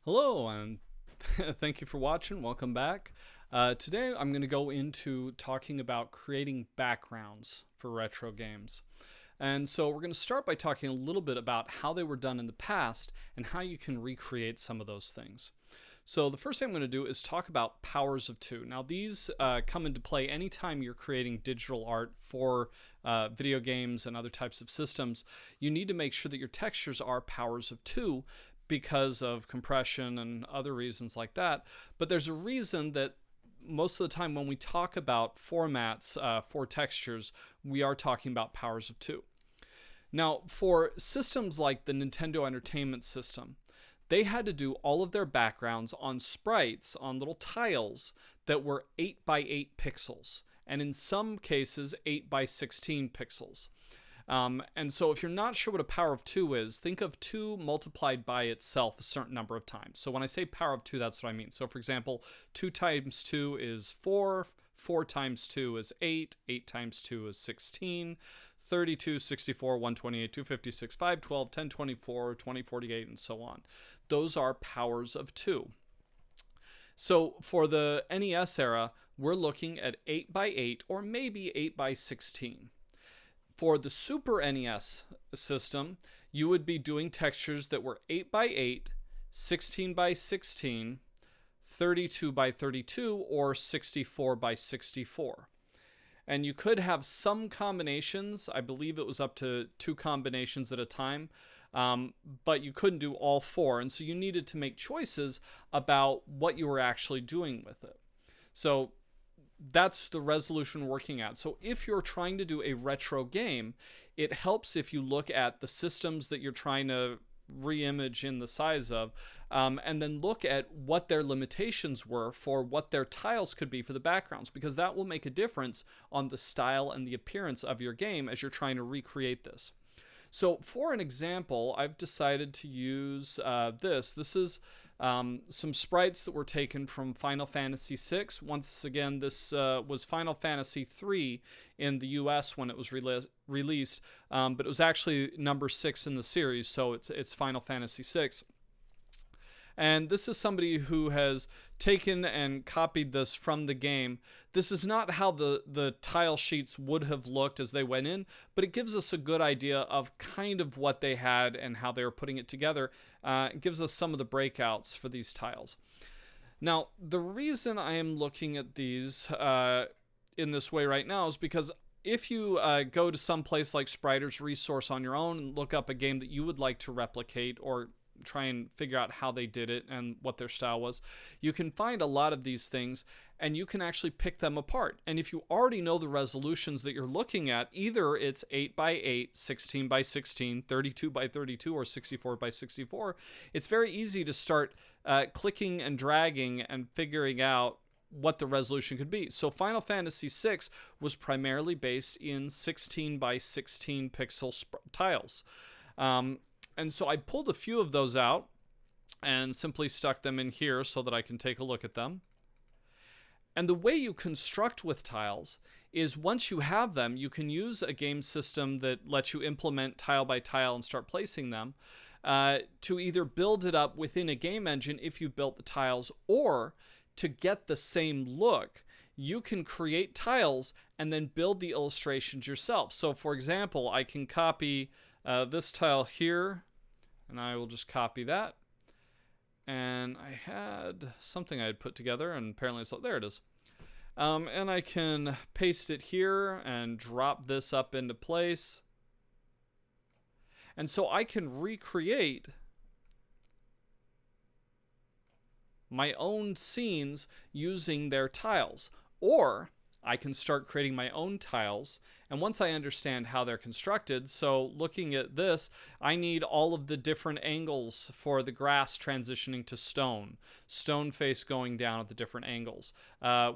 Hello, and thank you for watching. Welcome back. Today I'm going to go into talking about creating backgrounds for retro games. And so we're going to start by talking a little bit about how they were done in the past and how you can recreate some of those things. So the first thing I'm going to do is talk about powers of two. Now these come into play anytime you're creating digital art for video games and other types of systems. You need to make sure that your textures are powers of two because of compression and other reasons like that. But there's a reason that most of the time when we talk about formats for textures, we are talking about powers of two. Now, for systems like the Nintendo Entertainment System, they had to do all of their backgrounds on sprites, on little tiles that were 8 by 8 pixels, and in some cases 8 by 16 pixels. And so if you're not sure what a power of 2 is, think of 2 multiplied by itself a certain number of times. So when I say power of 2, that's what I mean. So for example, 2 times 2 is 4, 4 times 2 is 8, 8 times 2 is 16, 32, 64, 128, 256, 512, 1024, 2048, and so on. Those are powers of 2. So for the NES era, we're looking at 8 by 8 or maybe 8 by 16. For the Super NES system, you would be doing textures that were 8 by 8, 16 by 16, 32 by 32, or 64 by 64. And you could have some combinations. I believe it was up to 2 combinations at a time, but you couldn't do all 4. And so you needed to make choices about what you were actually doing with it. So that's the resolution we're working at. So if you're trying to do a retro game, it helps if you look at the systems that you're trying to re-image in the size of, and then look at what their limitations were for what their tiles could be for the backgrounds, because that will make a difference on the style and the appearance of your game as you're trying to recreate this. So for an example, I've decided to use this. This is some sprites that were taken from Final Fantasy VI. Once again, this was Final Fantasy III in the US when it was released, but it was actually number 6 in the series, so it's Final Fantasy VI. And this is somebody who has taken and copied this from the game. This is not how the tile sheets would have looked as they went in, but it gives us a good idea of kind of what they had and how they were putting it together. It gives us some of the breakouts for these tiles. Now, the reason I am looking at these in this way right now is because if you go to some place like Spriter's Resource on your own and look up a game that you would like to replicate or try and figure out how they did it and what their style was, you can find a lot of these things and you can actually pick them apart. And if you already know the resolutions that you're looking at, either it's 8 by 8, 16 by 16, 32 by 32, or 64 by 64, it's very easy to start clicking and dragging and figuring out what the resolution could be. So Final Fantasy VI was primarily based in 16 by 16 pixel tiles. And so I pulled a few of those out and simply stuck them in here so that I can take a look at them. And the way you construct with tiles is once you have them, you can use a game system that lets you implement tile by tile and start placing them to either build it up within a game engine if you've built the tiles, or to get the same look, you can create tiles and then build the illustrations yourself. So for example, I can copy this tile here, and I will just copy that. And I had something I had put together, and apparently it's there it is. And I can paste it here and drop this up into place. And so I can recreate my own scenes using their tiles. Or I can start creating my own tiles, and once I understand how they're constructed, so looking at this, I need all of the different angles for the grass transitioning to stone face going down at the different angles.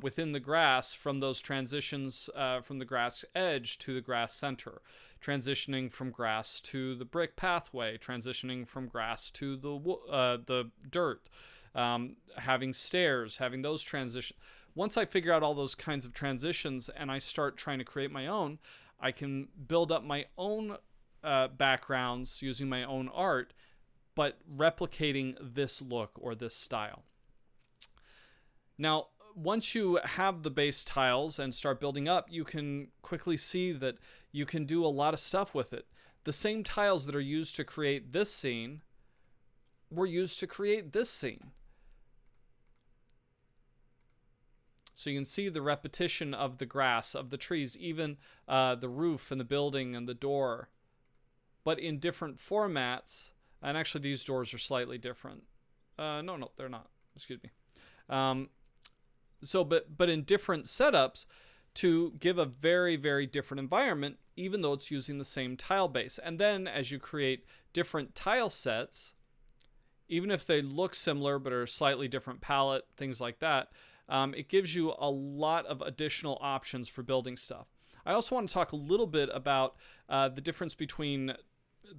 Within the grass, from those transitions from the grass edge to the grass center, transitioning from grass to the brick pathway, transitioning from grass to the dirt, having stairs, having those transitions. Once I figure out all those kinds of transitions and I start trying to create my own, I can build up my own backgrounds using my own art but replicating this look or this style. Now, once you have the base tiles and start building up, you can quickly see that you can do a lot of stuff with it. The same tiles that are used to create this scene were used to create this scene. So you can see the repetition of the grass, of the trees, even the roof and the building and the door, but in different formats. And actually these doors are slightly different. No, they're not. Excuse me. But in different setups to give a very, very different environment, even though it's using the same tile base. And then as you create different tile sets, even if they look similar but are slightly different palette, things like that, it gives you a lot of additional options for building stuff. I also want to talk a little bit about the difference between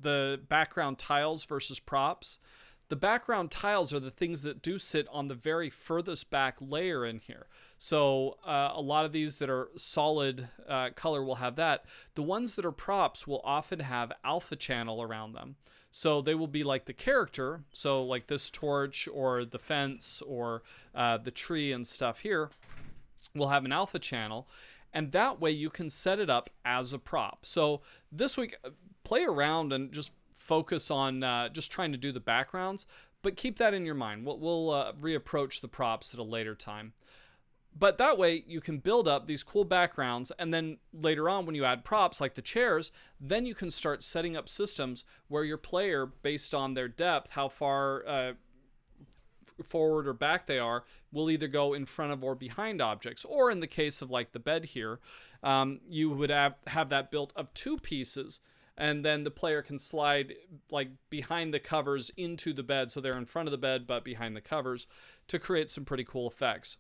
the background tiles versus props. The background tiles are the things that do sit on the very furthest back layer in here. So a lot of these that are solid color will have that. The ones that are props will often have alpha channel around them. So they will be like the character, so like this torch or the fence or the tree and stuff here will have an alpha channel, and that way you can set it up as a prop. So this week, play around and just focus on just trying to do the backgrounds, but keep that in your mind. We'll reapproach the props at a later time. But that way you can build up these cool backgrounds, and then later on when you add props like the chairs, then you can start setting up systems where your player, based on their depth, how far forward or back they are, will either go in front of or behind objects. Or in the case of like the bed here, you would have that built of two pieces, and then the player can slide like behind the covers into the bed, so they're in front of the bed but behind the covers, to create some pretty cool effects.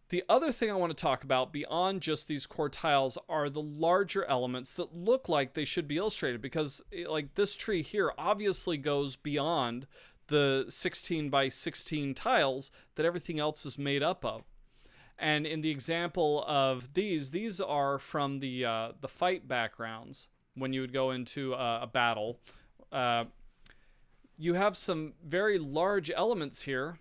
The other thing I want to talk about beyond just these core tiles are the larger elements that look like they should be illustrated, because like this tree here obviously goes beyond the 16 by 16 tiles that everything else is made up of. And in the example of these are from the fight backgrounds when you would go into a battle. You have some very large elements here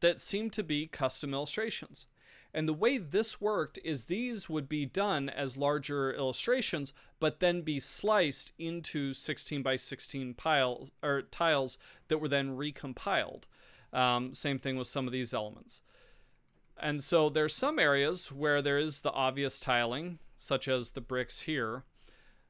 that seem to be custom illustrations. And the way this worked is these would be done as larger illustrations, but then be sliced into 16 by 16 tiles that were then recompiled. Same thing with some of these elements. And so there's some areas where there is the obvious tiling, such as the bricks here,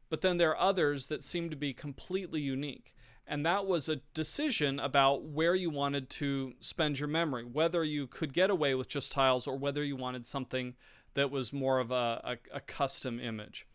but then there are others that seem to be completely unique. And that was a decision about where you wanted to spend your memory, whether you could get away with just tiles or whether you wanted something that was more of a custom image.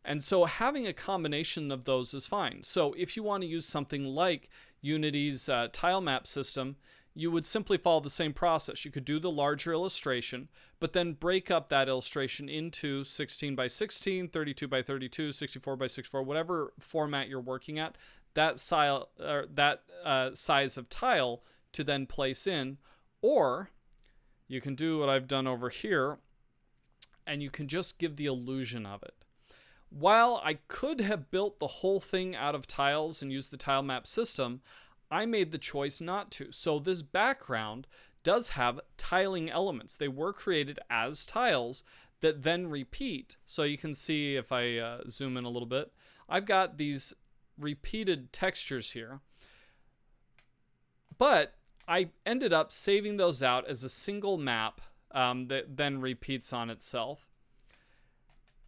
And so having a combination of those is fine. So if you want to use something like Unity's tile map system, you would simply follow the same process. You could do the larger illustration, but then break up that illustration into 16 by 16, 32 by 32, 64 by 64, whatever format you're working at, that size of tile to then place in. Or you can do what I've done over here, and you can just give the illusion of it. While I could have built the whole thing out of tiles and used the tile map system, I made the choice not to. So this background does have tiling elements. They were created as tiles that then repeat. So you can see if I zoom in a little bit, I've got these repeated textures here. But I ended up saving those out as a single map that then repeats on itself.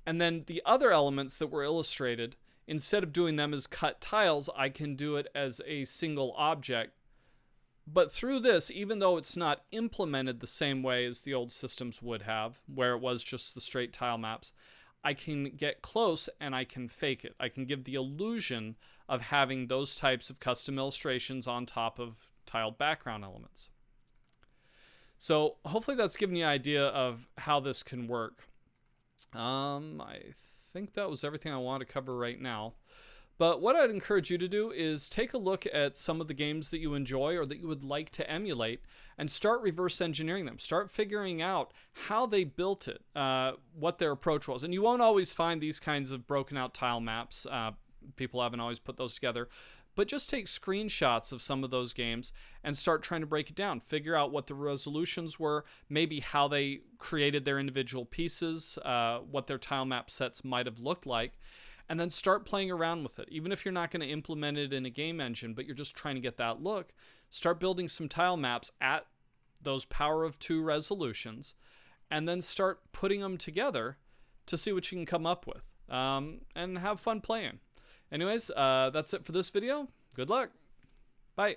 And then the other elements that were illustrated, instead of doing them as cut tiles, I can do it as a single object. But through this, even though it's not implemented the same way as the old systems would have, where it was just the straight tile maps, I can get close and I can fake it. I can give the illusion of having those types of custom illustrations on top of tiled background elements. So hopefully that's given you an idea of how this can work. I think that was everything I wanted to cover right now. But what I'd encourage you to do is take a look at some of the games that you enjoy or that you would like to emulate and start reverse engineering them. Start figuring out how they built it, what their approach was. And you won't always find these kinds of broken out tile maps People haven't always put those together. But just take screenshots of some of those games and start trying to break it down. Figure out what the resolutions were, maybe how they created their individual pieces, what their tile map sets might have looked like, and then start playing around with it. Even if you're not going to implement it in a game engine, but you're just trying to get that look, start building some tile maps at those power of 2 resolutions, and then start putting them together to see what you can come up with, and have fun playing. Anyways, that's it for this video. Good luck. Bye.